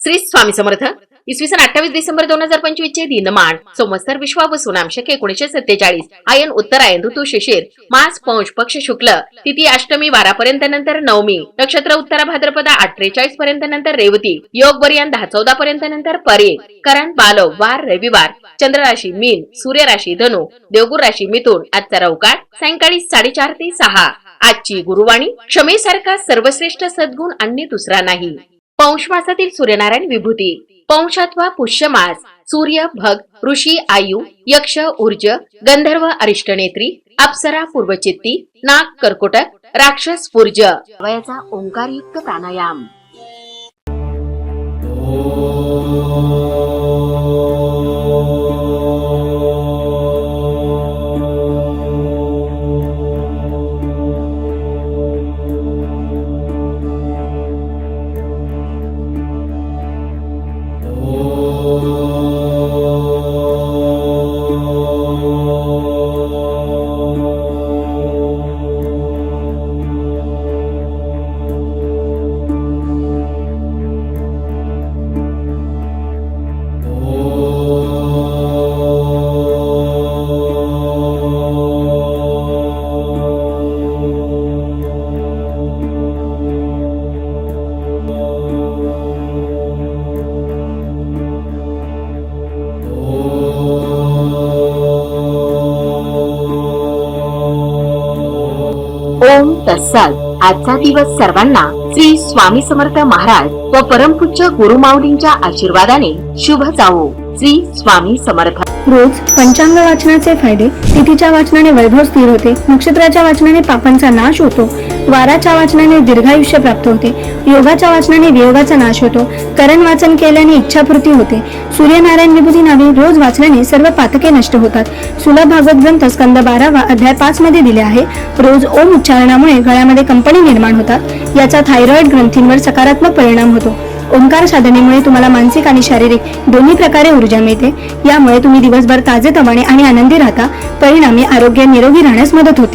श्री स्वामी समर्थ. इसवी सन 28 डिसेंबर 2025 चे दिनमान संवत्सर विश्वावसु सुनाम शके 1947 आयन उत्तरायण ऋतू शिशिर मास पौष पक्ष शुक्ल तिथी अष्टमी वारापर्यंत नंतर नवमी नक्षत्र उत्तरा भाद्रपदा 8:43 पर्यंत नंतर रेवती योग बरियान 10:14 पर्यंत नंतर परे करण बालव वार रविवार चंद्र राशी मीन सूर्य राशी धनु देवगुर राशी मिथुन आजचा रवकाळ सायंकाळी 4:30 ते 6. आजची गुरुवाणी क्षमेसारखा सर्वश्रेष्ठ सद्गुण अन्य दुसरा नाही. पौष मासातील सूर्यनारायण विभूती. पौष अथवा पुष्य मास सूर्य भग ऋषी आयु यक्ष ऊर्ज गंधर्व अरिष्टनेत्री अप्सरा पूर्वचित्ती नाग कर्कोटक राक्षस पूर्ज. वयाचा ओंकारयुक्त प्राणायाम. ओम तत्सत. आजचा दिवस सर्वांना श्री स्वामी समर्थ महाराज व परमपूज्य गुरु माऊलींच्या आशीर्वादाने शुभ जावो. श्री स्वामी समर्थ. रोज पंचांग वाचनाचे फायदे. तिथीच्या वाचनाने वैभव स्थिर होते, नक्षत्राच्या वाचनाने पापांचा नाश होतो, वाराच्या वाचनाने दीर्घायुष्य प्राप्त होते, योगाच्या वाचनाने वियोगाचा नाश होतो, करण वाचन केल्याने इच्छापूर्ती होते, सूर्यनारायण विभूती नावे रोज वाचल्याने सर्व पातके नष्ट होतात. सुलभ भागवत ग्रंथ स्कंद 12 अध्याय 5 मध्ये दिले आहे. रोज ओम उच्चारणामुळे गळ्यामध्ये कंपनी निर्माण होतात. याचा थायरॉइड ग्रंथींवर सकारात्मक परिणाम होतो. ओंकार साधनेमुळे तुम्हाला मानसिक आणि शारीरिक दोन्ही प्रकारे ऊर्जा मिळते. यामुळे तुम्ही दिवसभर ताजेतवाने आणि आनंदी राहता. परिणामी आरोग्य निरोगी राहण्यास मदत होते.